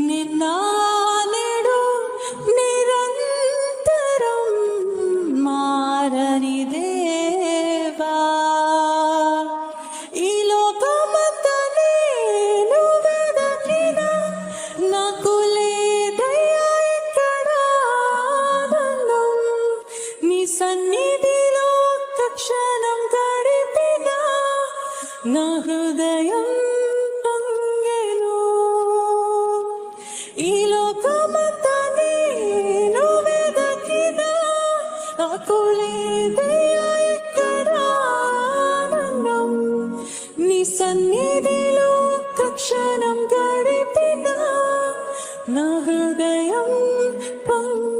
నిన్నానెడు నిరంతరం మారని దేవా, ఈ లోకమంతా నేను వెదకినా నాకు లేదయ్యా ఎక్కడ ఆనందం. నీ సన్నిధిలో ఒక్క క్షణం గడిపినా నా హృదయం పొంగెను. ఈ లోకమంతా నేను వెదకినా నాకు లేదయ్యా ఎక్కడ ఆనందం. నీ సన్నిధిలో ఒక్క క్షణం గడిపినా నా హృదయం పొంగెను.